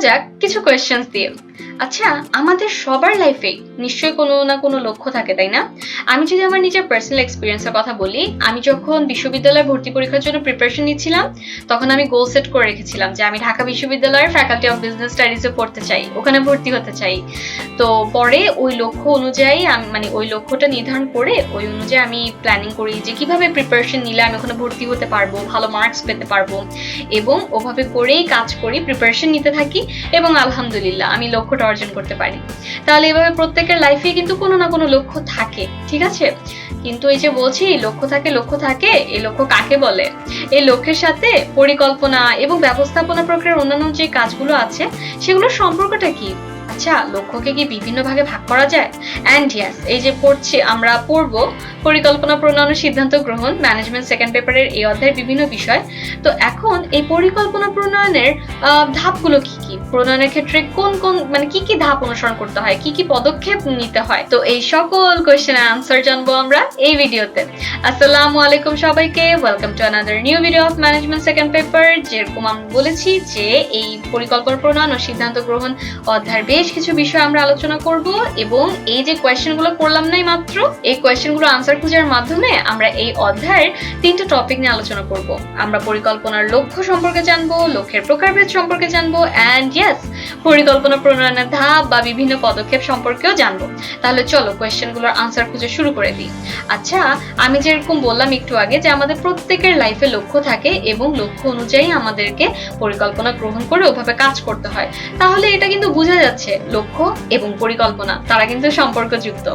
যাক কিছু কোয়েশ্চেন্স দিয়ে। আচ্ছা, আমাদের সবার লাইফে নিশ্চয়ই কোনো না কোনো লক্ষ্য থাকে, তাই না? আমি যদি আমার নিজের পার্সোনাল এক্সপিরিয়েন্সের কথা বলি, আমি যখন বিশ্ববিদ্যালয়ে ভর্তি পরীক্ষার জন্য প্রিপারেশন নিচ্ছিলাম, তখন আমি গোল সেট করে রেখেছিলাম যে আমি ঢাকা বিশ্ববিদ্যালয়ের ফ্যাকাল্টি অফ বিজনেস স্টাডিজে পড়তে চাই, ওখানে ভর্তি হতে চাই। তো পরে ওই লক্ষ্য অনুযায়ী আমি ওই লক্ষ্যটা নির্ধারণ করে ওই অনুযায়ী আমি প্ল্যানিং করি যে কিভাবে প্রিপারেশন নিলে আমি ওখানে ভর্তি হতে পারবো, ভালো মার্কস পেতে পারবো, এবং ওভাবে করেই কাজ করি, প্রিপারেশন নিতে থাকি, এবং আলহামদুলিল্লাহ আমি লক্ষ্যটা অর্জন করতে পারি। তাহলে এভাবে প্রত্যেকের লাইফে কিন্তু কোনো না কোনো লক্ষ্য থাকে, ঠিক আছে? কিন্তু এই যে বলছি লক্ষ্য থাকে, এই লক্ষ্য কাকে বলে? এই লক্ষ্যের সাথে পরিকল্পনা এবং ব্যবস্থাপনা প্রক্রিয়ার অন্যান্য যে কাজগুলো আছে সেগুলোর সম্পর্কটা কি? আচ্ছা, লক্ষ্যকে কি বিভিন্ন ভাগে ভাগ করা যায়? অ্যান্ড ইয়েস, এই যে আমরা পড়বো পরিকল্পনা প্রণয়ন, সিদ্ধান্ত গ্রহণ, ম্যানেজমেন্ট সেকেন্ড পেপারের এই অধ্যায়ের বিভিন্ন বিষয়। তো এখন এই পরিকল্পনা প্রণয়নের ধাপগুলো কি কি, প্রণয়নের ক্ষেত্রে কোন কোন কি কি ধাপ অনুসরণ করতে হয়, কি কি পদক্ষেপ নিতে হয়, তো এই সকল কোয়েশ্চেনের আনসার জানবো আমরা এই ভিডিওতে। আসসালামু আলাইকুম সবাইকে, welcome to another new video of management second paper. যেরকম আমি বলেছি যে এই পরিকল্পনা প্রণয়ন ও সিদ্ধান্ত গ্রহণ অধ্যায়ের বেশ কিছু বিষয় আমরা আলোচনা করব, এবং এই যে কোয়েশ্চেনগুলো করলাম নাই মাত্র, এই কোয়েশ্চেনগুলো আনসার খোঁজার মাধ্যমে আমরা এই অধ্যায়ের 3টা টপিক নিয়ে আলোচনা করব। আমরা পরিকল্পনার লক্ষ্য সম্পর্কে জানবো, লক্ষ্যের প্রকারভেদ সম্পর্কে জানবো, অ্যান্ড ইয়েস, পরিকল্পনা প্রণয়নের ধাপ বা বিভিন্ন পদক্ষেপ সম্পর্কেও জানবো। তাহলে চলো কোয়েশ্চেনগুলোর আনসার খুঁজে শুরু করে দিই। আচ্ছা, আমি যেরকম বললাম একটু আগে যে আমাদের প্রত্যেকের লাইফে লক্ষ্য থাকে এবং লক্ষ্য অনুযায়ী আমাদেরকে পরিকল্পনা গ্রহণ করে ওভাবে কাজ করতে হয়। তাহলে এটা কিন্তু বোঝা যাচ্ছে লক্ষ্য এবং পরিকল্পনা তারা কিন্তু সম্পর্কযুক্ত।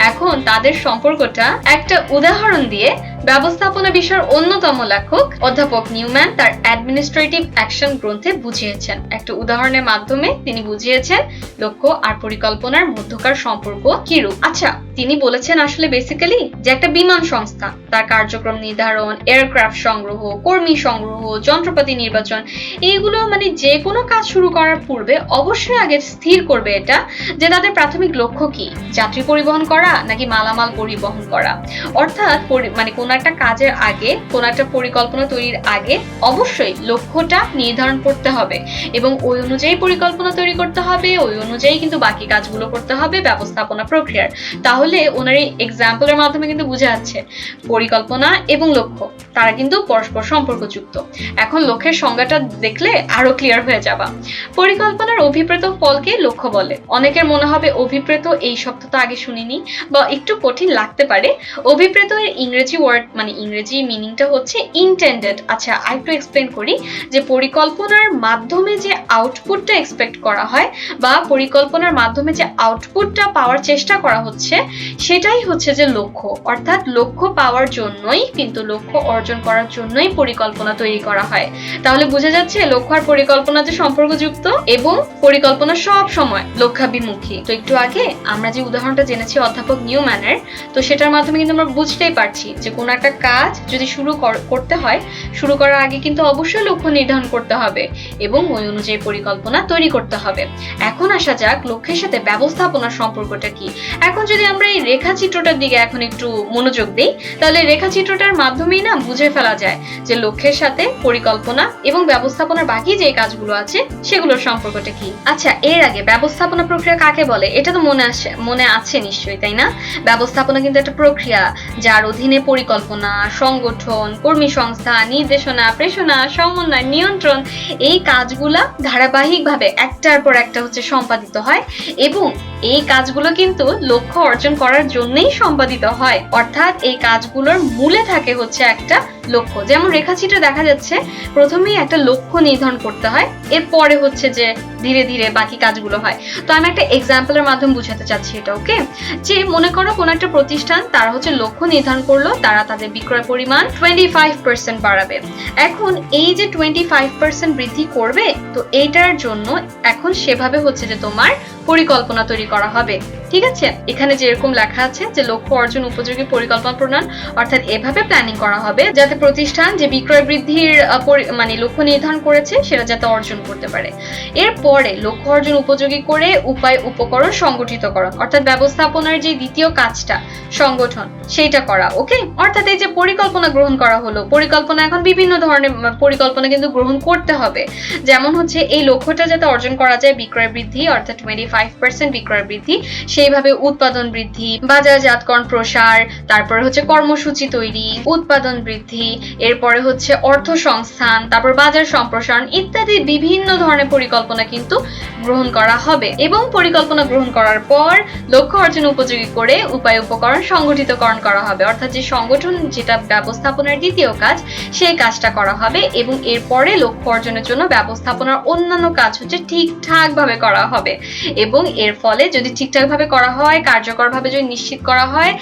এখন তাদের সম্পর্কটা একটা উদাহরণ দিয়ে ব্যবস্থাপনা বিষয়ের অন্যতম লেখক অধ্যাপক নিউম্যান তার অ্যাডমিনিস্ট্রেটিভ অ্যাকশন গ্রন্থে বুঝিয়েছেন। একটা উদাহরণের মাধ্যমে তিনি বুঝিয়েছেন লক্ষ্য আর পরিকল্পনার মধ্যকার সম্পর্ক কিরূপ। আচ্ছা, তিনি বলেছেন আসলে বেসিক্যালি যে একটা বিমান সংস্থা তার কার্যক্রম নির্ধারণ, এয়ারক্রাফট সংগ্রহ, কর্মী সংগ্রহ, যন্ত্রপাতি নির্বাচন, এইগুলো যে কোনো কাজ শুরু করার পূর্বে অবশ্যই আগে স্থির করবে এটা যে তাদের প্রাথমিক লক্ষ্য কি, যাত্রী পরিবহন করা নাকি মালামাল পরিবহন করা। অর্থাৎ কোন একটা কাজের আগে, কোন একটা পরিকল্পনা তৈরির আগে অবশ্যই লক্ষ্যটা নির্ধারণ করতে হবে এবং ওই অনুযায়ী পরিকল্পনা তৈরি করতে হবে, ওই অনুযায়ী কিন্তু বাকি কাজগুলো করতে হবে ব্যবস্থাপনা প্রক্রিয়ার। তাহলে ওনার এই এক্সাম্পলের মাধ্যমে কিন্তু বোঝা যাচ্ছে পরিকল্পনা এবং লক্ষ্য তারা কিন্তু পরস্পর সম্পর্কযুক্ত। এখন লক্ষ্যের সংজ্ঞাটা দেখলে আরো ক্লিয়ার হয়ে যাবে। পরিকল্পনার অভিপ্রেত ফলকে লক্ষ্য বলে। অনেকের মনে হবে অভিপ্রেত, এই শব্দটা আগে শুনিনি বা একটু কঠিন লাগতে পারে। অভিপ্রেত এর ইংরেজি ওয়ার্ড ইংরেজি মিনিংটা হচ্ছে ইন্টেন্ডেড। আচ্ছা, আরেকটু এক্সপ্লেন করি যে পরিকল্পনার মাধ্যমে যে আউটপুটটা এক্সপেক্ট করা হয় বা পরিকল্পনার মাধ্যমে যে আউটপুটটা পাওয়ার চেষ্টা করা হচ্ছে সেটাই হচ্ছে যে লক্ষ্য। অর্থাৎ লক্ষ্য পাওয়ার জন্যই কিন্তু লক্ষ্য অর্জন করার জন্যই পরিকল্পনা তৈরি করা হয়। তাহলে বোঝা যাচ্ছে লক্ষ্য আর পরিকল্পনা যে সম্পর্কযুক্ত এবং পরিকল্পনা সব সময় লক্ষ্যাভিমুখী। তো একটু আগে আমরা যে উদাহরণটা জেনেছি অধ্যাপক নিউম্যানের, তো সেটার মাধ্যমে কিন্তু আমরা বুঝতেই পারছি যে কোন একটা কাজ যদি শুরু করতে হয়, শুরু করার আগে কিন্তু অবশ্যই লক্ষ্য নির্ধারণ করতে হবে এবং ওই অনুযায়ী পরিকল্পনা তৈরি করতে হবে। এখন আসা যাক লক্ষ্যের সাথে ব্যবস্থাপনার সম্পর্কটা কি। এখন যদি আমরা এই রেখাচিত্রটার দিকে এখন একটু মনোযোগ দিই, তাহলে রেখাচিত্রটার মাধ্যমেই না বুঝে ফেলা যায় যে লক্ষ্যের সাথে পরিকল্পনা এবং ব্যবস্থাপনার বাকি যে কাজগুলো আছে সেগুলোর সম্পর্কটা কি। আচ্ছা, এর আগে ব্যবস্থাপনা প্রক্রিয়া কাকে বলে এটা তো মনে আছে নিশ্চয়ই, তাই না? ব্যবস্থাপনা কিন্তু একটা প্রক্রিয়া যার অধীনে পরিকল্পনা, সংগঠন, কর্মী সংস্থা, নির্দেশনা, প্রেষণা, সমন্বয়, নিয়ন্ত্রণ এই কাজগুলা ধারাবাহিকভাবে একটার পর একটা সম্পাদিত হয় এবং এই কাজগুলো কিন্তু লক্ষ্য অর্জন করার জন্যই সম্পাদিত হয়। অর্থাৎ এই কাজগুলোর মূলে থাকে একটা লক্ষ্য। যেমন রেখাচিত্রে দেখা যাচ্ছে প্রথমেই একটা লক্ষ্য নির্ধারণ করতে হয়, এরপরে যে ধীরে ধীরে বাকি কাজগুলো হয়। তো আমি একটা এক্সাম্পলের মাধ্যমে বুঝাতে চাচ্ছি এটা। ওকে, যে মনে করো কোন একটা প্রতিষ্ঠান তারা লক্ষ্য নির্ধারণ করলো তারা তাদের বিক্রয় পরিমাণ 25% বাড়াবে। এখন এই যে 25% বৃদ্ধি করবে, তো এইটার জন্য এখন সেভাবে যে তোমার পরিকল্পনা তৈরি করা হবে। ঠিক আছে, এখানে যেরকম লেখা আছে যে লক্ষ্য অর্জন উপযোগী পরিকল্পনা প্রণয়ন, অর্থাৎ এভাবে প্ল্যানিং করা হবে যাতে প্রতিষ্ঠান যে বিক্রয় বৃদ্ধির লক্ষ্য নির্ধারণ করেছে সেটা যাতে অর্জন করতে পারে। এরপরে লক্ষ্য অর্জন উপযোগী করে উপায় উপকরণ সংগঠিতকরণ, অর্থাৎ ব্যবস্থাপনার যে দ্বিতীয় কাজটা সংগঠন সেইটা করা। ওকে, অর্থাৎ এই যে পরিকল্পনা গ্রহণ করা হলো, পরিকল্পনা এখন বিভিন্ন ধরনের পরিকল্পনা কিন্তু গ্রহণ করতে হবে। যেমন হচ্ছে এই লক্ষ্যটা যাতে অর্জন করা যায় বিক্রয় বৃদ্ধি, অর্থাৎ 25% বিক্রয় বৃদ্ধি, সেইভাবে উৎপাদন বৃদ্ধি, বাজারজাতকরণ প্রসার, তারপরে হচ্ছে কর্মসূচি তৈরি, উৎপাদন বৃদ্ধি, এরপরে হচ্ছে অর্থ সংস্থান, তারপর বাজার সম্প্রসারণ ইত্যাদি বিভিন্ন ধরনের পরিকল্পনা কিন্তু গ্রহণ করা হবে। এবং পরিকল্পনা গ্রহণ করার পর লক্ষ্য অর্জন উপযোগী করে উপায় উপকরণ সংগঠিতকরণ করা হবে, অর্থাৎ যে সংগঠন যেটা ব্যবস্থাপনার দ্বিতীয় কাজ সেই কাজটা করা হবে। এবং এরপরে লক্ষ্য অর্জনের জন্য ব্যবস্থাপনার অন্যান্য কাজ হচ্ছে ঠিকঠাক ভাবে করা হবে। এবং এর ফলে যদি ঠিকঠাক ভাবে করা হয়, কার্যকরভাবে যদি নিশ্চিত করা হয়,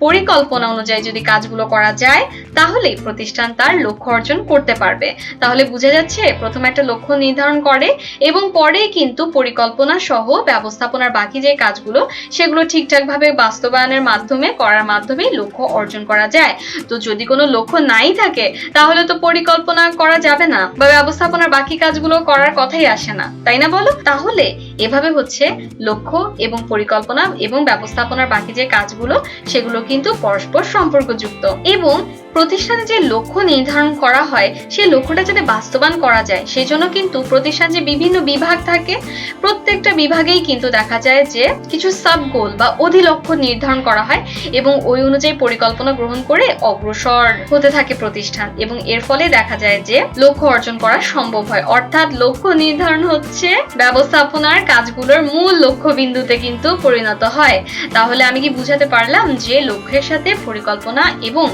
পরিকল্পনা অনুযায়ী যদি কাজগুলো করা যায়, তাহলে প্রতিষ্ঠান তার লক্ষ্য অর্জন করতে পারবে। তাহলে বোঝা যাচ্ছে প্রথমে একটা লক্ষ্য নির্ধারণ করে এবং পরে কিন্তু পরিকল্পনা সহ ব্যবস্থাপনার বাকি যে কাজগুলো সেগুলো ঠিকঠাক ভাবে বাস্তবায়নের মাধ্যমে করার মাধ্যমে লক্ষ্য অর্জন করা যায়। তো যদি কোনো লক্ষ্য নাই থাকে তাহলে তো পরিকল্পনা করা যাবে না বা ব্যবস্থাপনার বাকি কাজগুলো করার কথাই আসে না, তাই না বলো? তাহলে এভাবে হচ্ছে লক্ষ্য এবং পরিকল্পনা এবং ব্যবস্থাপনার বাকি যে কাজগুলো সেগুলো কিন্তু পরস্পর সম্পর্কযুক্ত। এবং প্রতিষ্ঠানে যে লক্ষ্য নির্ধারণ করা হয় সেই লক্ষ্যটা যাতে বাস্তবায়ন করা যায় সেই জন্য কিন্তু প্রতিষ্ঠান যে বিভিন্ন বিভাগ থাকে, প্রত্যেকটা বিভাগেই কিন্তু দেখা যায় যে কিছু সাব গোল বা অধিলক্ষ্য নির্ধারণ করা হয় এবং ওই অনুযায়ী পরিকল্পনা গ্রহণ করে অগ্রসর হতে থাকে প্রতিষ্ঠান। এবং এর ফলে দেখা যায় যে লক্ষ্য অর্জন করা সম্ভব হয়। অর্থাৎ লক্ষ্য নির্ধারণ হচ্ছে ব্যবস্থাপনার কাজগুলোর মূল লক্ষ্য বিন্দুতে কিন্তু পরিণত হয়। তাহলে আমি কি বুঝাতে পারলাম যে লক্ষ্যের সাথে পরিকল্পনা এবং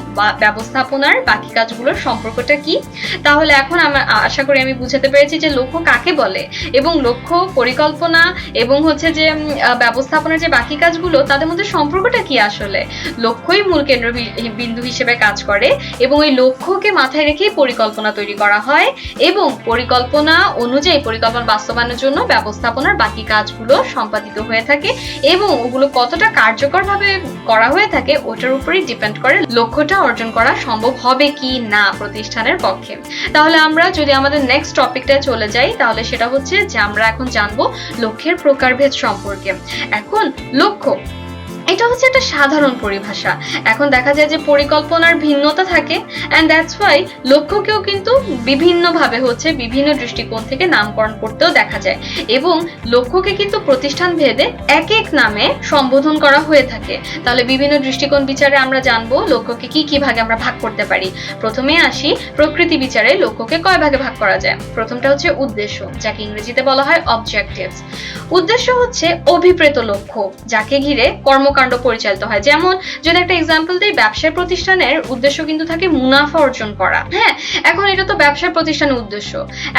ব্যবস্থাপনার বাকি কাজগুলোর সম্পর্কটা কি? তাহলে এখন আশা করি আমি বুঝাতে পেরেছি যে লক্ষ্য কাকে বলে এবং লক্ষ্য, পরিকল্পনা এবং হচ্ছে যে ব্যবস্থাপনার যে বাকি কাজগুলো তাদের মধ্যে সম্পর্কটা কি। আসলে লক্ষ্যই মূল কেন্দ্র বিন্দু হিসেবে কাজ করে এবং এই লক্ষ্যকে মাথায় রেখেই পরিকল্পনা তৈরি করা হয় এবং পরিকল্পনা অনুযায়ী পরিকল্পনা বাস্তবায়নের জন্য ব্যবস্থাপনার বাকি কাজগুলো সম্পাদিত হয়ে থাকে এবং ওগুলো কতটা কার্যকরভাবে করা হয়ে থাকে ওটার উপরেই ডিপেন্ড করে লক্ষ্যটা অর্জন করা সম্ভব হবে কি না প্রতিষ্ঠানের পক্ষে। তাহলে আমরা যদি আমাদের নেক্সট টপিকটায় চলে যাই তাহলে সেটা হচ্ছে যে আমরা এখন জানবো লক্ষ্যের প্রকারভেদ সম্পর্কে। এখন লক্ষ্য এটা হচ্ছে একটা সাধারণ পরিভাষা। এখন দেখা যায় যে পরিকল্পনার ভিন্নতা থাকে এন্ড দ্যাটস ওয়াই লক্ষ্যকেও কিন্তু বিভিন্নভাবে হচ্ছে বিভিন্ন দৃষ্টিকোণ থেকে নামকরণ করতেও দেখা যায় এবং লক্ষ্যকে কিন্তু প্রতিষ্ঠান ভেদে এক এক নামে সম্বোধন করা হয়ে থাকে। তাহলে বিভিন্ন দৃষ্টিকোণ বিচারে আমরা জানবো লক্ষ্যকে কি কি ভাগে আমরা ভাগ করতে পারি। প্রথমে আসি প্রকৃতি বিচারে লক্ষ্যকে কয় ভাগে ভাগ করা যায়। প্রথমটা হচ্ছে উদ্দেশ্য, যাকে ইংরেজিতে বলা হয় অবজেক্টিভস। উদ্দেশ্য হচ্ছে অভিপ্রেত লক্ষ্য যাকে ঘিরে কর্মকাণ্ড পরিচালিত হয়। যেমন যদি একটা এক্সাম্পল দিই, ব্যবসায় প্রতিষ্ঠানের উদ্দেশ্য কিন্তু থাকে মুনাফা অর্জন করা। হ্যাঁ, এখন এটা তো ব্যবসায় প্রতিষ্ঠানের উদ্দেশ্য।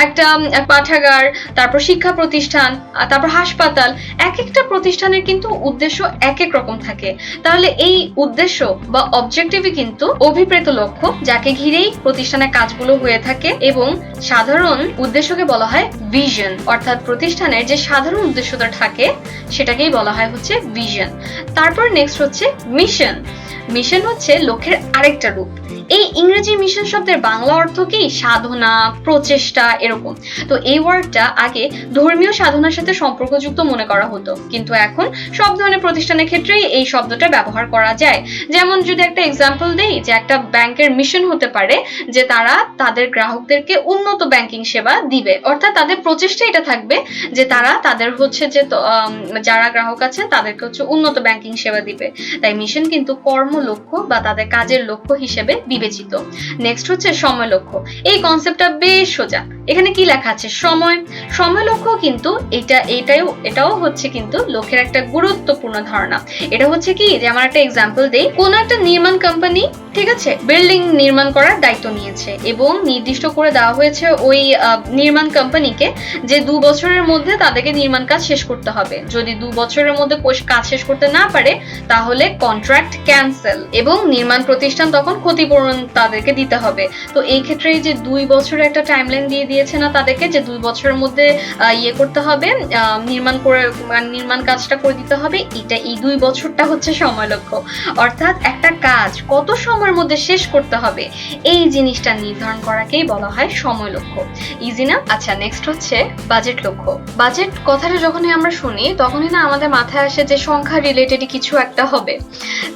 একটা পাঠাগার, তারপর শিক্ষা প্রতিষ্ঠান, তারপর হাসপাতাল, এক একটা প্রতিষ্ঠানের কিন্তু উদ্দেশ্য এক এক রকম থাকে। তাহলে এই উদ্দেশ্য বা অবজেক্টিভই কিন্তু অভিপ্রেত লক্ষ্য যাকে ঘিরেই প্রতিষ্ঠানের কাজগুলো হয়ে থাকে এবং সাধারণ উদ্দেশ্যকে বলা হয় ভিশন, অর্থাৎ প্রতিষ্ঠানের যে সাধারণ উদ্দেশ্যটা থাকে সেটাকেই বলা হয় হচ্ছে ভিশন। তারপর নেক্সট হচ্ছে মিশন। মিশন হচ্ছে লক্ষ্যের আরেকটা রূপ। এই ইংরেজি মিশন শব্দের বাংলা অর্থ কি? সাধনা, প্রচেষ্টা, এরকম। তো এই ওয়ার্ডটা আগে ধর্মীয় সাধনার সাথে সম্পর্কযুক্ত মনে করা হতো, কিন্তু এখন সব ধরনের প্রতিষ্ঠানের ক্ষেত্রেই এই শব্দটা ব্যবহার করা যায়। যেমন যদি একটা এক্সাম্পল দেই, যে একটা ব্যাংকের মিশন হতে পারে যে তারা তাদের গ্রাহকদেরকে উন্নত ব্যাংকিং সেবা দিবে, অর্থাৎ তাদের প্রচেষ্টা এটা থাকবে যে তারা তাদের হচ্ছে যে যারা গ্রাহক আছেন তাদেরকে হচ্ছে উন্নত ব্যাংকিং সেবা দিবে। তাই মিশন কিন্তু কর্ম লক্ষ্য বা তাদের কাজের লক্ষ্য হিসেবে বিবেচিত। নেক্সট হচ্ছে সময় লক্ষ্য। এই কনসেপ্টটা বেশ সোজা। এখানে কি লেখা আছে? সময় লক্ষ্য কিন্তু এটাও হচ্ছে কিন্তু লক্ষ্যের একটা গুরুত্বপূর্ণ ধারণা। এটা হচ্ছে কি, যে আমার একটা এক্সাম্পল দেই, কোন একটা নির্মাণ কোম্পানি, ঠিক আছে, বিল্ডিং নির্মাণ করার দায়িত্ব নিয়েছে এবং নির্দিষ্ট করে দেওয়া হয়েছে ওই নির্মাণ কোম্পানিকে যে 2 বছরের মধ্যে তাদেরকে নির্মাণ কাজ শেষ করতে হবে। যদি 2 বছরের মধ্যে কাজ শেষ করতে না পারে তাহলে কন্ট্রাক্ট ক্যান্সেল এবং নির্মাণ প্রতিষ্ঠান তখন ক্ষতিপূরণ তাদেরকে দিতে হবে। তো এই ক্ষেত্রে যে 2 বছরের একটা টাইমলাইন দিয়ে দিয়েছে না তাদেরকে, যে 2 বছরের মধ্যে করতে হবে, নির্মাণ কাজটা করে দিতে হবে, এই 2 বছরটা হচ্ছে সময় লক্ষ্য। অর্থাৎ একটা কাজ কত সময় সময়ের মধ্যে শেষ করতে হবে, এই জিনিসটা নির্ধারণ করাকেই বলা হয় সময় লক্ষ্য। ইজি না? আচ্ছা, নেক্সট হচ্ছে বাজেট লক্ষ্য। বাজেট কথাটা যখনই আমরা শুনি তখনই না আমাদের মাথায় আসে যে সংখ্যা রিলেটেড কিছু একটা হবে।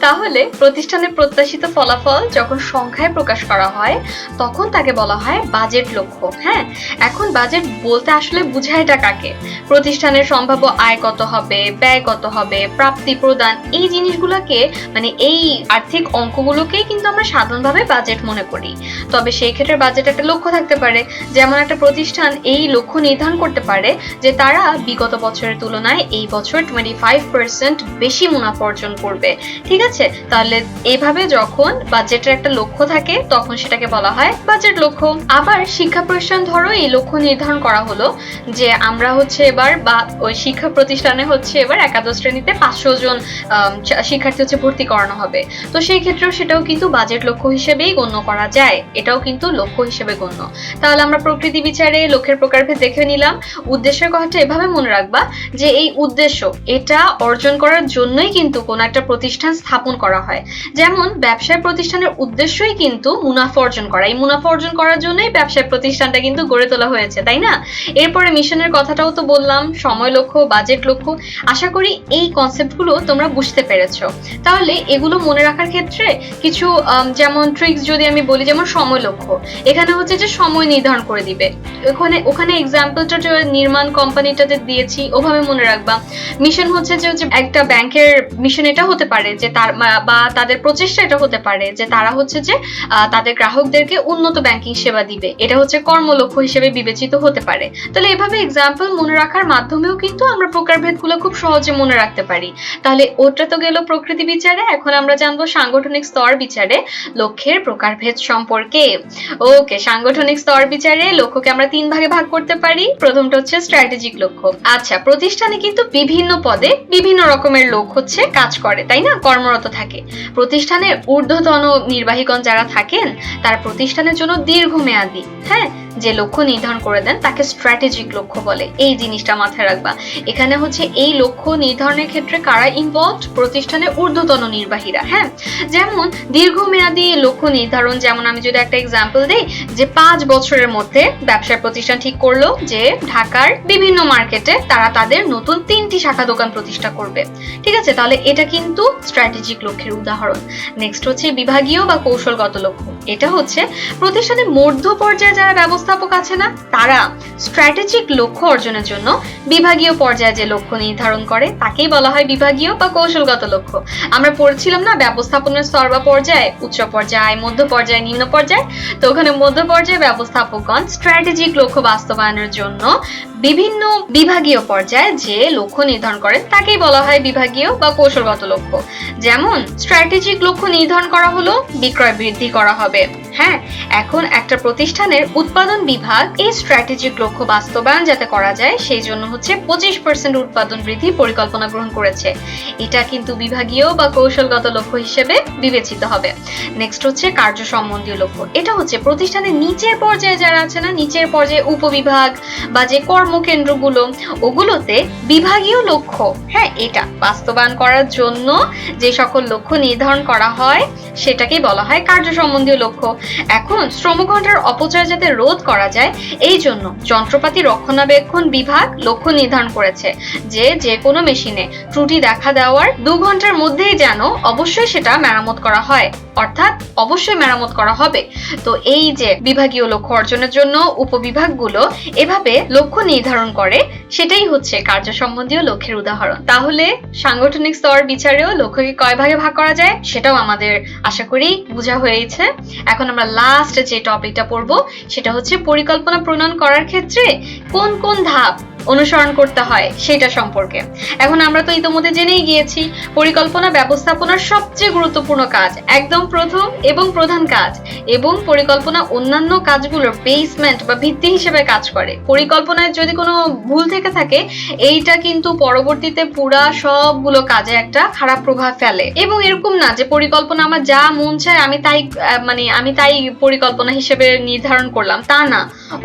তাহলে প্রতিষ্ঠানের প্রত্যাশিত ফলাফল যখন সংখ্যায় প্রকাশ করা হয় তখন তাকে বলা হয় বাজেট লক্ষ্য। হ্যাঁ, এখন বাজেট বলতে আসলে বুঝায়টা কাকে? প্রতিষ্ঠানের সম্ভাব্য আয় কত হবে, ব্যয় কত হবে, প্রাপ্তি প্রদান, এই জিনিসগুলোকে মানে এই আর্থিক অঙ্কগুলোকেই কিন্তু আমরা সাধারণভাবে বাজেট মনে করি। তবে সেই ক্ষেত্রে বাজেট একটা লক্ষ্য থাকতে পারে, যেমন একটা প্রতিষ্ঠান এই লক্ষ্য নির্ধারণ করতে পারে যে তারা বিগত বছরের তুলনায় এই বছর 25% বেশি মুনাফা অর্জন করবে। ঠিক আছে, তাহলে এইভাবে যখন বাজেটের একটা লক্ষ্য থাকে তখন সেটাকে বলা হয় বাজেট লক্ষ্য। আবার শিক্ষা প্রতিষ্ঠান ধরো এই লক্ষ্য নির্ধারণ করা হলো যে আমরা হচ্ছে এবার বা ওই শিক্ষা প্রতিষ্ঠানে হচ্ছে এবার একাদশ শ্রেণীতে 500 জন শিক্ষার্থী হচ্ছে ভর্তি করানো হবে। তো সেই ক্ষেত্রেও সেটাও কিন্তু বাজেট লক্ষ্য হিসেবেই গণ্য করা যায়, এটাও কিন্তু লক্ষ্য হিসেবে গণ্য। তাহলে আমরা প্রকৃতি বিচারে লক্ষ্যের প্রকারভেদ দেখে নিলাম। উদ্দেশ্যের কথাটা এভাবে মনে রাখবা যে এই উদ্দেশ্য এটা অর্জন করার জন্যই কিন্তু কোন একটা প্রতিষ্ঠান স্থাপন করা হয়। যেমন ব্যবসায় প্রতিষ্ঠানের উদ্দেশ্যই কিন্তু মুনাফা অর্জন করা, এই মুনাফা অর্জন করার জন্যই ব্যবসায় প্রতিষ্ঠানটা কিন্তু গড়ে তোলা হয়েছে, তাই না? এরপরে মিশনের কথাটাও তো বললাম, সময় লক্ষ্য, বাজেট লক্ষ্য। আশা করি এই কনসেপ্টগুলো তোমরা বুঝতে পেরেছো। তাহলে এগুলো মনে রাখার ক্ষেত্রে কিছু যেমন ট্রিক্স যদি আমি বলি, যেমন সময় লক্ষ্য, এখানে হচ্ছে যে সময় নির্ধারণ করে দিবে। ওখানে এক্সাম্পলটা যে নির্মাণ কোম্পানিটাতে দিয়েছি ওভাবে মনে রাখবা। মিশন হচ্ছে যে একটা ব্যাংকের মিশন এটা হতে পারে যে বা তাদের প্রচেষ্টা এটা হতে পারে যে তারা হচ্ছে যে তাদের গ্রাহকদেরকে উন্নত ব্যাংকিং সেবা দিবে, এটা হচ্ছে কর্মলক্ষ্য হিসেবে বিবেচিত হতে পারে। তাহলে এভাবে এক্সাম্পল মনে রাখার মাধ্যমেও কিন্তু আমরা প্রকারভেদগুলো খুব সহজে মনে রাখতে পারি। তাহলে ওটা তো গেল প্রকৃতি বিচারে, এখন আমরা জানবো সাংগঠনিক স্তর বিচারে লক্ষ্যের প্রকারভেদ সম্পর্কে। ওকে, সাংগঠনিক স্তর বিচারে লক্ষ্যকে আমরা 3 ভাগে ভাগ করতে পারি। প্রথমটা হচ্ছে স্ট্র্যাটেজিক লক্ষ্য। আচ্ছা, প্রতিষ্ঠানে কিন্তু বিভিন্ন পদে বিভিন্ন রকমের লোক হচ্ছে কাজ করে, তাই না? কর্মরত থাকে। প্রতিষ্ঠানের ঊর্ধ্বতন নির্বাহীগণ যারা থাকেন তারা প্রতিষ্ঠানের জন্য দীর্ঘমেয়াদী যে লক্ষ্য নির্ধারণ করে দেন তাকে স্ট্র্যাটেজিক লক্ষ্য বলে। এই জিনিসটা মাথায় রাখবা। এখানে হচ্ছে এই লক্ষ্য নির্ধারণের ক্ষেত্রে কারা ইনভলভড? প্রতিষ্ঠানের ঊর্ধ্বতন নির্বাহীরা। যেমন দীর্ঘমেয়াদী লক্ষ্য নির্ধারণ, যেমন আমি যদি একটা এক্সাম্পল দেই যে 5 বছরের মধ্যে ব্যবসায় প্রতিষ্ঠান ঠিক করলো যে ঢাকার বিভিন্ন মার্কেটে তারা তাদের নতুন 3টি শাখা দোকান প্রতিষ্ঠা করবে। ঠিক আছে, তাহলে এটা কিন্তু স্ট্র্যাটেজিক লক্ষ্যের উদাহরণ। নেক্সট হচ্ছে বিভাগীয় বা কৌশলগত লক্ষ্য। এটা হচ্ছে প্রতিষ্ঠানের মধ্য পর্যায়ে যারা ব্যবস্থাপক আছে না, তারা স্ট্র্যাটেজিক লক্ষ্য অর্জনের জন্য বিভাগীয় পর্যায়ে যে লক্ষ্য নির্ধারণ করে তাকেই বলা হয় বিভাগীয় বা কৌশলগত লক্ষ্য। আমরা পড়ছিলাম না ব্যবস্থাপনার স্তর বা পর্যায়ে, উচ্চ পর্যায়ে, মধ্য পর্যায়ে, নিম্ন পর্যায়ে। তো ওখানে মধ্য পর্যায়ে ব্যবস্থাপকগণ স্ট্র্যাটেজিক লক্ষ্য বাস্তবায়নের জন্য বিভিন্ন বিভাগীয় পর্যায়ে যে লক্ষ্য নির্ধারণ করেন তাকেই বলা হয় বিভাগীয় বা কৌশলগত লক্ষ্য। যেমন স্ট্র্যাটেজিক লক্ষ্য নির্ধারণ করা হলো বিক্রয় বৃদ্ধি করা হবে। এখন একটা প্রতিষ্ঠানের উৎপাদন বিভাগ এই স্ট্র্যাটেজিক লক্ষ্য বাস্তবায়ন যাতে করা যায় সেই জন্য হচ্ছে 25% উৎপাদন বৃদ্ধি পরিকল্পনা গ্রহণ করেছে। এটা কিন্তু বিভাগীয় বা কৌশলগত লক্ষ্য হিসেবে বিবেচিত হবে। নেক্সট হচ্ছে কার্য সম্বন্ধীয় লক্ষ্য। এটা হচ্ছে প্রতিষ্ঠানের নিচের পর্যায়ে যারা আছে না, নিচের পর্যায়ে উপবিভাগ বা যে কর্মকেন্দ্রগুলো, ওগুলোতে বিভাগীয় লক্ষ্য এটা বাস্তবায়ন করার জন্য যে সকল লক্ষ্য নির্ধারণ করা হয় সেটাকেই বলা হয় কার্য সম্বন্ধীয় লক্ষ্য। এখন শ্রমঘণ্টার অপচয় যাতে রোধ করা যায় এই জন্য যন্ত্রপাতি রক্ষণাবেক্ষণ বিভাগ লক্ষ্য নির্ধারণ করেছে যে কোনো মেশিনে ত্রুটি দেখা দেওয়ার 2 ঘন্টার মধ্যেই যেন অবশ্যই সেটা মেরামত করা হয়, অর্থাৎ অবশ্যই মেরামত করা হবে। তো এই যে বিভাগীয় লক্ষ্য অর্জনের জন্য উপবিভাগগুলো এভাবে লক্ষ্য নির্ধারণ করে, সেটাই হচ্ছে কার্য সম্বন্ধীয় লক্ষ্যের উদাহরণ। তাহলে সাংগঠনিক স্তর বিচারেও লক্ষ্যকে কয় ভাগে ভাগ করা যায় সেটাও আমাদের আশা করি বোঝা হয়েছে। এখন আমরা লাস্ট যে টপিকটা পড়বো সেটা হচ্ছে পরিকল্পনা প্রণয়ন করার ক্ষেত্রে কোন কোন ধাপ অনুসরণ করতে হয় সেটা সম্পর্কে। এখন আমরা তো ইতিমধ্যে জেনেই গিয়েছি পরিকল্পনা ব্যবস্থাপনার সবচেয়ে গুরুত্বপূর্ণ কাজ, একদম প্রথম এবং প্রধান কাজ, এবং পরিকল্পনা অন্যান্য কাজগুলোর বেসমেন্ট বা ভিত্তি হিসেবে কাজ করে। পরিকল্পনায় যদি কোনো ভুল থেকে থাকে এইটা কিন্তু পরবর্তীতে পুরা সবগুলো কাজে একটা খারাপ প্রভাব ফেলে। এবং এরকম না যে পরিকল্পনা আমার যা মন চায় আমি তাই পরিকল্পনা হিসেবে নির্ধারণ করলাম, তা না।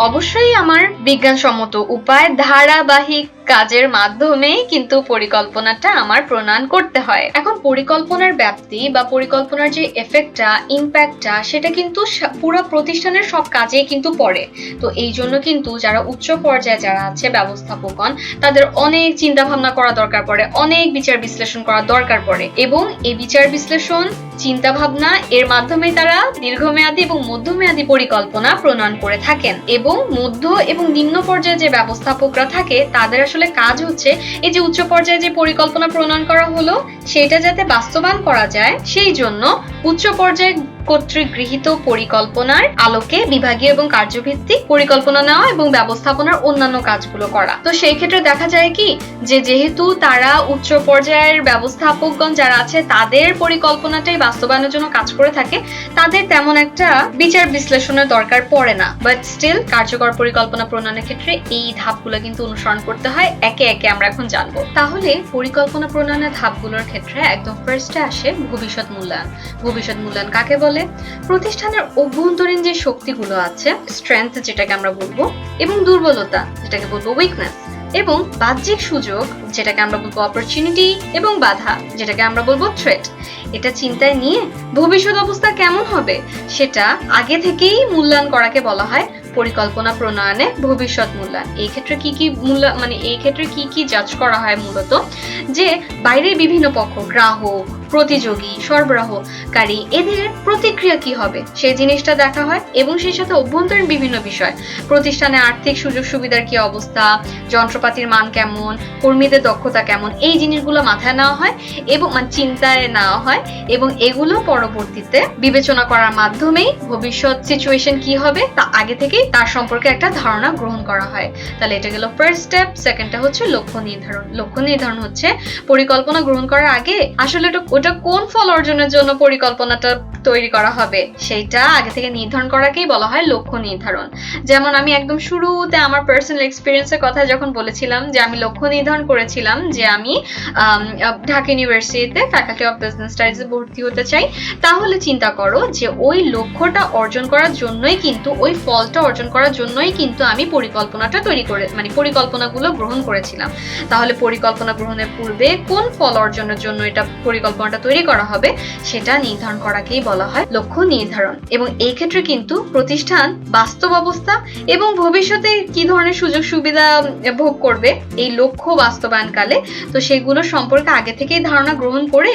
অবশ্যই আমার বিজ্ঞানসম্মত উপায় ধারাবাহিক কাজের মাধ্যমেই কিন্তু পরিকল্পনাটা আমার প্রণয়ন করতে হয়। এখন পরিকল্পনার ব্যাপ্তি বা পরিকল্পনার যে এফেক্টটা, ইম্প্যাক্টটা, সেটা কিন্তু পুরো প্রতিষ্ঠানের সব কাজেই কিন্তু পড়ে। তো এই জন্য কিন্তু যারা উচ্চ পর্যায়ে যারা আছে ব্যবস্থাপকগণ, তাদের অনেক চিন্তা ভাবনা করা দরকার পড়ে, অনেক বিচার বিশ্লেষণ করা দরকার পড়ে, এবং এই বিচার বিশ্লেষণ, চিন্তা ভাবনা এর মাধ্যমে তারা দীর্ঘমেয়াদী এবং মধ্যমেয়াদী পরিকল্পনা প্রণয়ন করে থাকেন। এবং মধ্য এবং নিম্ন পর্যায়ে যে ব্যবস্থাপকরা থাকে তাদের আসলে কাজ হচ্ছে এই যে উচ্চ পর্যায়ে যে পরিকল্পনা প্রণয়ন করা হলো সেটা যাতে বাস্তবায়ন করা যায়, সেই জন্য উচ্চ পর্যায়ে কর্তৃক গৃহীত পরিকল্পনার আলোকে বিভাগীয় এবং কার্যভিত্তিক পরিকল্পনা নেওয়া এবং ব্যবস্থাপনার অন্যান্য কাজগুলো করা। তো সেই ক্ষেত্রে দেখা যায় কি যে যেহেতু তারা উচ্চ পর্যায়ের ব্যবস্থাপকগণ যারা আছে তাদের পরিকল্পনাটাই বাস্তবায়নের জন্য কাজ করে থাকে, তাদের তেমন একটা বিচার বিশ্লেষণের দরকার পড়ে না। বাট স্টিল কার্যকর পরিকল্পনা প্রণয়নের ক্ষেত্রে এই ধাপগুলো কিন্তু অনুসরণ করতে হয়। একে একে আমরা এখন জানবো। তাহলে পরিকল্পনা প্রণয়নের ধাপগুলোর ক্ষেত্রে একদম ফার্স্টে আসে ভবিষ্যৎ মূল্যায়ন। ভবিষ্যৎ মূল্যায়ন কাকে বলে? প্রতিষ্ঠানের অভ্যন্তরীণ যে শক্তিগুলো আছে, স্ট্রেংথ যেটাকে আমরা বলবো, এবং দুর্বলতা যেটাকে বলবো উইকনেস, এবং বাহ্যিক সুযোগ যেটাকে আমরা বলবো অপরচুনিটি, এবং বাধা যেটাকে আমরা বলবো থ্রেট, এটা চিন্তায় নিয়ে ভবিষ্যৎ অবস্থা কেমন হবে সেটা আগে থেকেই মূল্যায়ন করাকে বলা হয় পরিকল্পনা প্রণয়নে ভবিষ্যৎ মূল্যায়ন। এই ক্ষেত্রে কি কি জাজ করা হয়? মূলত যে বাইরের বিভিন্ন পক্ষ, গ্রাহক, প্রতিযোগী, সরবরাহকারী, এদের প্রতিক্রিয়া কি হবে সেই জিনিসটা দেখা হয়, এবং সেই সাথে অভ্যন্তরীণ বিভিন্ন বিষয়, প্রতিষ্ঠানে আর্থিক সুযোগ সুবিধার কি অবস্থা, যন্ত্রপাতির মান কেমন, কর্মীদের দক্ষতা কেমন, এই জিনিসগুলো মাথায় নেওয়া হয় এবং চিন্তায় নেওয়া হয়, এবং এগুলো পরবর্তীতে বিবেচনা করার মাধ্যমেই ভবিষ্যৎ সিচুয়েশন কি হবে তা আগে থেকেই তার সম্পর্কে একটা ধারণা গ্রহণ করা হয়। তাহলে এটা গেল ফার্স্ট স্টেপ। সেকেন্ডটা হচ্ছে লক্ষ্য নির্ধারণ। লক্ষ্য নির্ধারণ হচ্ছে পরিকল্পনা গ্রহণ করার আগে আসলে ওটা কোন ফল অর্জনের জন্য পরিকল্পনাটা তৈরি করা হবে সেটা আগে থেকে নির্ধারণ করাকেই বলা হয় লক্ষ্য নির্ধারণ। যেমন আমি একদম শুরুতে আমার পার্সোনাল এক্সপিরিয়েন্সের কথা যখন বলেছিলাম যে আমি লক্ষ্য নির্ধারণ করেছিলাম যে আমি ঢাকা ইউনিভার্সিটিতে ফ্যাকাল্টি অফ বিজনেস স্টাডিজে ভর্তি হতে চাই, তাহলে চিন্তা করো যে ওই লক্ষ্যটা অর্জন করার জন্যই কিন্তু, ওই ফলটা অর্জন করার জন্যই কিন্তু আমি পরিকল্পনাটা তৈরি করে পরিকল্পনাগুলো গ্রহণ করেছিলাম। তাহলে পরিকল্পনা গ্রহণের পূর্বে কোন ফল অর্জনের জন্য এটা পরিকল্পনাটা তৈরি করা হবে সেটা নির্ধারণ করাকেই বলা হয় লক্ষ্য নির্ধারণ। এবং এই ক্ষেত্রে কিন্তু প্রতিষ্ঠান বাস্তব অবস্থা এবং ভবিষ্যতে কি ধরনের সুযোগ সুবিধা ভোগ করবে এই লক্ষ্য বাস্তবায়নকালে, তো সেগুলো সম্পর্কে আগে থেকেই ধারণা গ্রহণ করে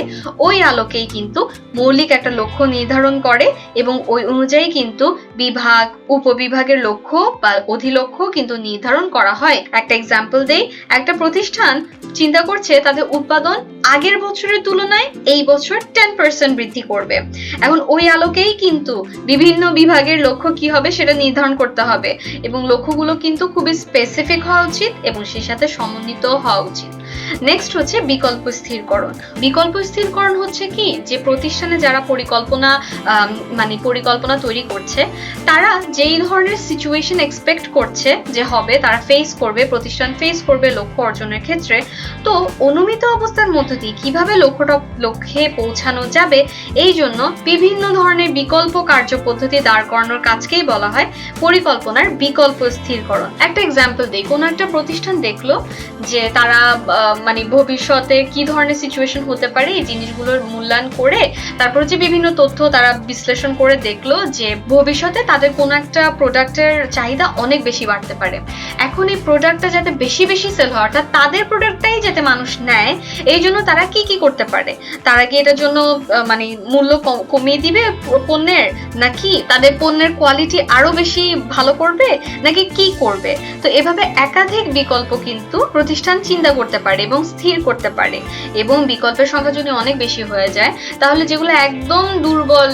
ওই আলোকেই কিন্তু মৌলিক একটা লক্ষ্য নির্ধারণ করে, এবং ওই অনুযায়ী কিন্তু বিভাগ, উপবিভাগের লক্ষ্য বা অধিলক্ষ্য কিন্তু নির্ধারণ করা হয়। একটা এক্সাম্পল দেই, একটা প্রতিষ্ঠান চিন্তা করছে তাদের উৎপাদন আগের বছরের তুলনায় এই বছর 10% বৃদ্ধি করবে। এখন ওই আলোকেই কিন্তু বিভিন্ন বিভাগের লক্ষ্য কি হবে সেটা নির্ধারণ করতে হবে, এবং লক্ষ্যগুলো কিন্তু খুবই স্পেসিফিক হওয়া উচিত এবং সেই সাথে সমন্বিত হওয়া উচিত। নেক্সট হচ্ছে বিকল্প স্থিরকরণ। বিকল্প স্থিরকরণ হচ্ছে কি যে প্রতিষ্ঠানে যারা পরিকল্পনা তৈরি করছে তারা যেই ধরনের সিচুয়েশন এক্সপেক্ট করছে যে হবে, তারা প্রতিষ্ঠান ফেস করবে লক্ষ্য অর্জনের ক্ষেত্রে, তো অনুমিত অবস্থার মধ্য দিয়ে কিভাবে লক্ষ্যে পৌঁছানো যাবে এই জন্য বিভিন্ন ধরনের বিকল্প কার্যপদ্ধতি দাঁড় করানোর কাজকেই বলা হয় পরিকল্পনার বিকল্প স্থিরকরণ। একটা এক্সাম্পল দিই, কোনো একটা প্রতিষ্ঠান দেখলো যে তারা ভবিষ্যতে কি ধরনের সিচুয়েশন হতে পারে এই জিনিসগুলোর মূল্যায়ন করে তারপর যে বিভিন্ন তথ্য তারা বিশ্লেষণ করে দেখলো যে ভবিষ্যতে তাদের কোনো একটা প্রোডাক্টের চাহিদা অনেক বেশি বাড়তে পারে। এখন এই প্রোডাক্টটা যাতে বেশি সেল হয়, অর্থাৎ তাদের প্রোডাক্টটাই যাতে মানুষ নেয়, এই জন্য তারা কি করতে পারে? তারা কি এটার জন্য মূল্য কমিয়ে দিবে পণ্যের, নাকি তাদের পণ্যের কোয়ালিটি আরো বেশি ভালো করবে, নাকি কি করবে? তো এভাবে একাধিক বিকল্প কিন্তু প্রতিষ্ঠান চিন্তা করতে পারে এবং স্থির করতে পারে। এবং বিকল্পের সংখ্যা যদি অনেক বেশি হয়ে যায় তাহলে যেগুলো একদম দুর্বল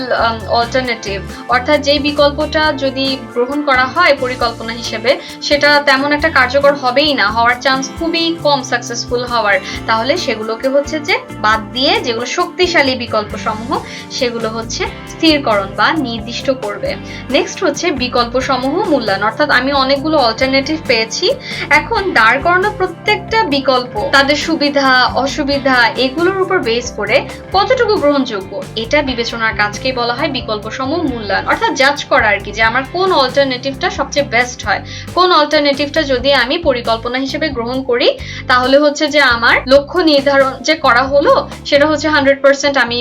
অল্টারনেটিভ, অর্থাৎ যে বিকল্পটা যদি গ্রহণ করা হয় পরিকল্পনা হিসেবে সেটা তেমন একটা কার্যকর হবেই না, হওয়ার চান্স খুবই কম সাকসেসফুল হওয়ার, তাহলে সেগুলোকে হচ্ছে যে বাদ দিয়ে যেগুলো শক্তিশালী বিকল্প সমূহ সেগুলো হচ্ছে স্থিরকরণ বা নির্দিষ্ট করবে। নেক্সট হচ্ছে বিকল্প সমূহ মূল্যায়ন, অর্থাৎ আমি অনেকগুলো অল্টারনেটিভ পেয়েছি, এখন দাঁড় করানো প্রত্যেকটা বিকল্প তাদের সুবিধা অসুবিধা এগুলোর উপর বেস করে কতটুকু গ্রহণযোগ্য, এটা বিবেচনার কাজকেই বলা হয় বিকল্প সমূহ মূল্যায়ন, অর্থাৎ জাজ করা আর কি, যে আমার কোন অল্টারনেটিভটা সবচেয়ে বেস্ট হয়, কোন অল্টারনেটিভটা যদি আমি পরিকল্পনা হিসেবে গ্রহণ করি তাহলে হচ্ছে যে আমার লক্ষ্য নির্ধারণ যে করা হলো সেটা হচ্ছে 100% আমি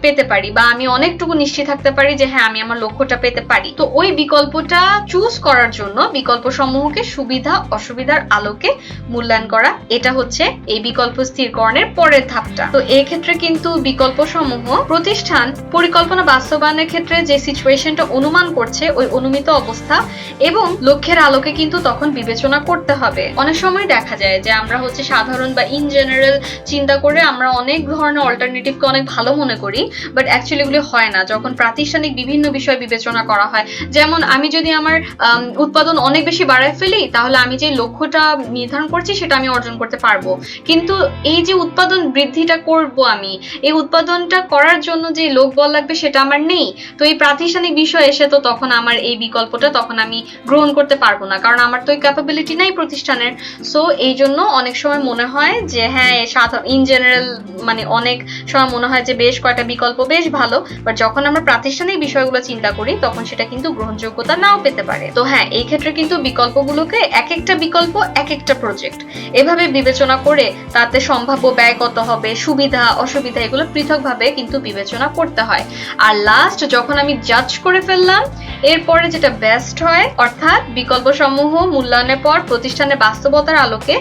পেতে পারি, বা আমি অনেকটুকু নিশ্চিত থাকতে পারি যে হ্যাঁ আমি আমার লক্ষ্যটা পেতে পারি। তো ওই বিকল্পটা চুজ করার জন্য বিকল্প সমূহকে সুবিধা অসুবিধার আলোকে মূল্যায়ন করা, এটা হচ্ছে এই বিকল্প স্থিরকরণের পরের ধাপটা। তো এই ক্ষেত্রে কিন্তু বিকল্প সমূহ প্রতিষ্ঠান পরিকল্পনা বাস্তবায়নের ক্ষেত্রে যে সিচুয়েশনটা অনুমান করছে ওই অনুমিত অবস্থা এবং লক্ষ্যের আলোকে কিন্তু তখন বিবেচনা করতে হবে। অনেক সময় দেখা যায় যে আমরা হচ্ছে সাধারণ বা ইন জেনারেল চিন্তা করে আমরা অনেক ধরনের অল্টারনেটিভকে অনেক ভালো মনে করি, বাট অ্যাকচুয়ালি এগুলো হয় না যখন প্রাতিষ্ঠানিক বিভিন্ন বিষয় বিবেচনা করা হয়। যেমন আমি যদি আমার উৎপাদন অনেক বেশি বাড়ায় ফেলি তাহলে আমি যে লক্ষ্যটা নির্ধারণ করছি সেটা আমি অর্জন করতে পারবো, কিন্তু এই যে উৎপাদন বৃদ্ধিটা করব আমি, এই উৎপাদনটা করার জন্য যে লোকবল লাগবে সেটা আমার নেই। তো এই প্রাতিষ্ঠানিক বিষয় এসে তো তখন আমার এই বিকল্পটা তখন আমি গ্রহণ করতে পারবো না, কারণ আমার তো এই ক্যাপাবিলিটি নাই প্রতিষ্ঠানের। সো এই জন্য অনেক সময় মনে হয় যে হ্যাঁ ইন জেনারেল মানে অনেক সময় মনে হয় যে বেশ কয়েকটা বিকল্প বেশ ভালো, বাট যখন আমরা প্রাতিষ্ঠানিক বিষয়গুলো চিন্তা করি তখন সেটা কিন্তু গ্রহণযোগ্যতা নাও পেতে পারে। তো হ্যাঁ এই ক্ষেত্রে কিন্তু বিকল্পগুলোকে এক একটা বিকল্প এক একটা প্রজেক্ট এভাবে বিবেচনা করে তাতে সম্ভাব্য ব্যয় কত হবে, সুবিধা অসুবিধা এগুলো পৃথকভাবে কিন্তু বিবেচনা করতে হয়। আর লাস্ট যখন আমি জাজ করে ফেললাম এরপরে যেটা বেস্ট হয়, অর্থাৎ বিকল্প সমূহ মূল্যায়নের পর প্রতিষ্ঠানের বাস্তবতার আলোকে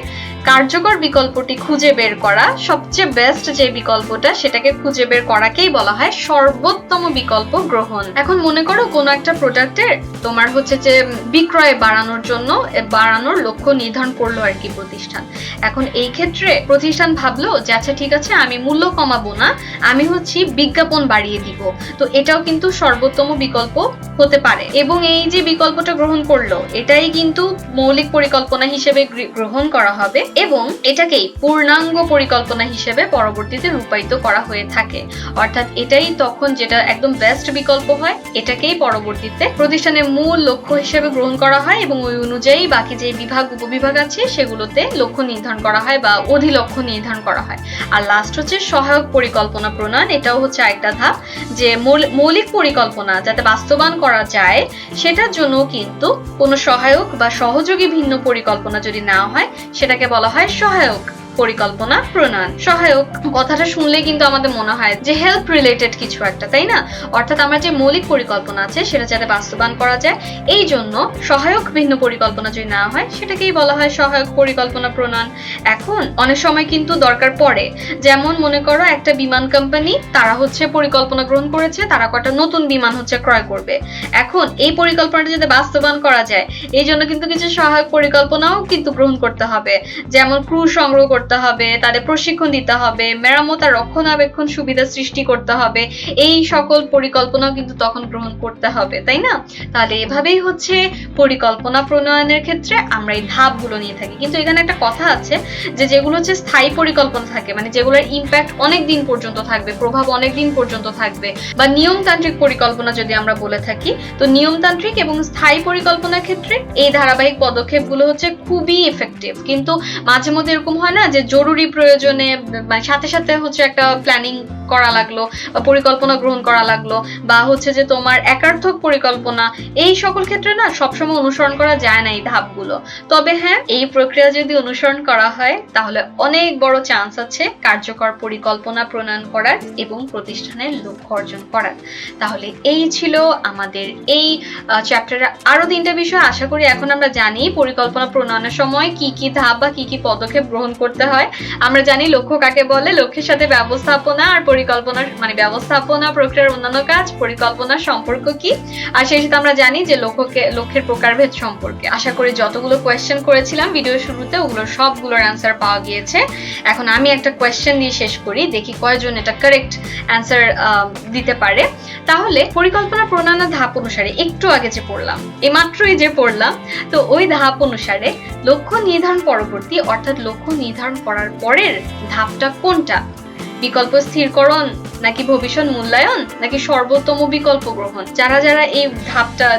কার্যকর বিকল্পটি খুঁজে বের করা, সবচেয়ে বেস্ট যে বিকল্পটা সেটাকে খুঁজে বের করাকেই বলা হয় সর্বোত্তম বিকল্প গ্রহণ। এখন মনে করো কোনো একটা প্রোডাক্টের তোমার হচ্ছে যে বিক্রয় বাড়ানোর জন্য বাড়ানোর লক্ষ্য নির্ধারণ করলো আর কি প্রতিষ্ঠান। এখন এই ক্ষেত্রে প্রতিষ্ঠান ভাবলো যে আচ্ছা ঠিক আছে আমি মূল্য কমাবো না, আমি হচ্ছে বিজ্ঞাপন বাড়িয়ে দিব। তো এটাও কিন্তু সর্বোত্তম বিকল্প হতে পারে, এবং এই যে বিকল্পটা গ্রহণ করলো এটাই কিন্তু মৌলিক পরিকল্পনা হিসেবে গ্রহণ করা হবে এবং এটাকেই পূর্ণাঙ্গ পরিকল্পনা হিসেবে পরবর্তীতে রূপায়িত করা হয়ে থাকে। অর্থাৎ এটাই তখন যেটা একদম বেস্ট বিকল্প হয়, এটাকেই পরবর্তীতে প্রতিষ্ঠানের মূল লক্ষ্য হিসেবে গ্রহণ করা হয় এবং ওই অনুযায়ী বাকি যে বিভাগ উপবিভাগ আছে সেগুলোতে লক্ষ্য নির্ধারণ করা হয় বা অধিলক্ষ্য নির্ধারণ করা হয়। আর লাস্ট হচ্ছে সহায়ক পরিকল্পনা প্রণয়ন, এটাও হচ্ছে একটা ধাপ, যে মৌলিক পরিকল্পনা যাতে বাস্তবায়ন করা যায় সেটার জন্য কিন্তু কোনো সহায়ক বা সহযোগী ভিন্ন পরিকল্পনা যদি না হয় সেটাকে বলা হয় সহায়ক পরিকল্পনা প্রণয়ন। সহায়ক কথাটা শুনলে কিন্তু আমাদের মনে হয় যে হেল্প রিলেটেড কিছু একটা, তাই না? অর্থাৎ আমার যে মৌলিক পরিকল্পনা আছে সেটা যাতে বাস্তবায়ন করা যায় এই জন্য সহায়ক ভিন্ন পরিকল্পনা যদি না হয় সেটাকেই বলা হয় সহায়ক পরিকল্পনা প্রণয়ন। এখন অনেক সময় কিন্তু দরকার পড়ে, যেমন মনে করো একটা বিমান কোম্পানি তারা হচ্ছে পরিকল্পনা গ্রহণ করেছে, তারা কটা নতুন বিমান হচ্ছে ক্রয় করবে। এখন এই পরিকল্পনাটা যাতে বাস্তবায়ন করা যায় এই জন্য কিন্তু কিছু সহায়ক পরিকল্পনাও কিন্তু গ্রহণ করতে হবে, যেমন ক্রু সংগ্রহ করতে হবে, তাদের প্রশিক্ষণ দিতে হবে, মেরামত আর রক্ষণাবেক্ষণ সুবিধা সৃষ্টি করতে হবে, এই সকল পরিকল্পনাও কিন্তু তখন গ্রহণ করতে হবে, তাই না? তাহলে এভাবেই হচ্ছে পরিকল্পনা প্রণয়নের ক্ষেত্রে আমরা এই ধাপগুলো নিয়ে থাকি। কিন্তু এখানে একটা কথা আছে যে যেগুলো হচ্ছে স্থায়ী পরিকল্পনা থাকে, মানে যেগুলোর ইম্প্যাক্ট অনেক দিন পর্যন্ত থাকবে, প্রভাব অনেক দিন পর্যন্ত থাকবে, বা নিয়মতান্ত্রিক পরিকল্পনা যদি আমরা বলে থাকি, তো নিয়মতান্ত্রিক এবং স্থায়ী পরিকল্পনার ক্ষেত্রে এই ধারাবাহিক পদক্ষেপগুলো হচ্ছে খুবই এফেক্টিভ। কিন্তু মাঝে মধ্যে এরকম হয় না যে জরুরি প্রয়োজনে মানে সাথে সাথে হচ্ছে একটা প্ল্যানিং করা লাগলো বা পরিকল্পনা গ্রহণ করা লাগলো, বা হচ্ছে যে তোমার একার্থক পরিকল্পনা, এই সকল ক্ষেত্রে না সবসময় অনুসরণ করা যায় না এই ধাপগুলো। তবে হ্যাঁ এই প্রক্রিয়া যদি অনুসরণ করা হয় তাহলে অনেক বড় চান্স আছে কার্যকর পরিকল্পনা প্রণয়ন করার এবং প্রতিষ্ঠানের লক্ষ্য অর্জন করার। তাহলে এই ছিল আমাদের এই চ্যাপ্টারের আরো 3টা বিষয়। আশা করি এখন আমরা জানি পরিকল্পনা প্রণয়নের সময় কি কি ধাপ বা কি কি পদক্ষেপ গ্রহণ করতে হয়। আমরা জানি লক্ষ্য কাকে বলে, লক্ষ্যের সাথে ব্যবস্থাপনা আর পরিকল্পনার মানে ব্যবস্থাপনা প্রক্রিয়ার অন্যান্য কাজ, পরিকল্পনার সম্পর্ক কি, আর সেই সাথে আমরা জানি যে লক্ষ্যের প্রকারভেদ সম্পর্কে। আশা করি যতগুলো কোয়েশ্চেন করেছিলাম ভিডিওর শুরুতে ওগুলোর সবগুলোর অ্যান্সার পাওয়া গিয়েছে। এখন আমি একটা কোয়েশ্চেন দিয়ে শেষ করি, দেখি কয়জন এটা কারেক্ট অ্যান্সার দিতে পারে। তাহলে পরিকল্পনা প্রণয়নের ধাপ অনুসারে একটু আগে যে পড়লাম, এইমাত্রই যে পড়লাম, তো ওই ধাপ অনুসারে লক্ষ্য নির্ধারণ পরবর্তী অর্থাৎ লক্ষ্য নির্ধারণ করার পরের ধাপটা কোনটা? বিকল্প স্থিরকরণ, নাকি ভবিষ্যৎ মূল্যায়ন, নাকি সর্বোত্তম বিকল্প গ্রহণ? যারা যারা এই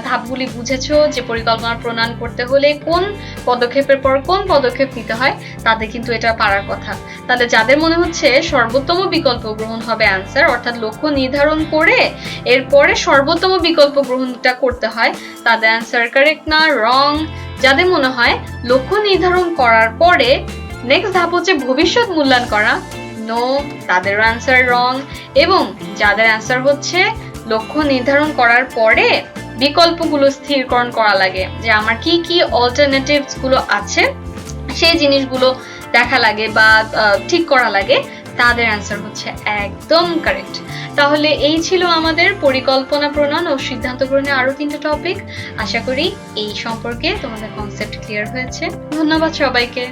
ধাপগুলি বুঝেছো যে পরিকল্পনা প্রণয়ন করতে হলে কোন পদক্ষেপের পর কোন পদক্ষেপ নিতে হয়, তাদের কিন্তু এটা পারার কথা। তাহলে যাদের মনে হচ্ছে সর্বোত্তম বিকল্প গ্রহণ হবে অ্যান্সার, অর্থাৎ লক্ষ্য নির্ধারণ করে এরপরে সর্বোত্তম বিকল্প গ্রহণটা করতে হয়, তাদের অ্যান্সার কারেক্ট না, রং। যাদের মনে হয় লক্ষ্য নির্ধারণ করার পরে নেক্সট ধাপ হচ্ছে ভবিষ্যৎ মূল্যায়ন করা, নো, তাদের অ্যান্সার রং। এবং যাদের অ্যান্সার হচ্ছে লক্ষ্য নির্ধারণ করার পরে বিকল্পগুলো স্থিরকরণ করা লাগে, যে আমার কি কি অল্টারনেটিভস গুলো আছে সেই জিনিসগুলো দেখা লাগে বা ঠিক করা লাগে, তাদের অ্যান্সার হচ্ছে একদম কারেক্ট। তাহলে এই ছিল আমাদের পরিকল্পনা প্রণয়ন ও সিদ্ধান্ত গ্রহণের আরো 3টা টপিক। আশা করি এই সম্পর্কে তোমাদের কনসেপ্ট ক্লিয়ার হয়েছে। ধন্যবাদ সবাইকে।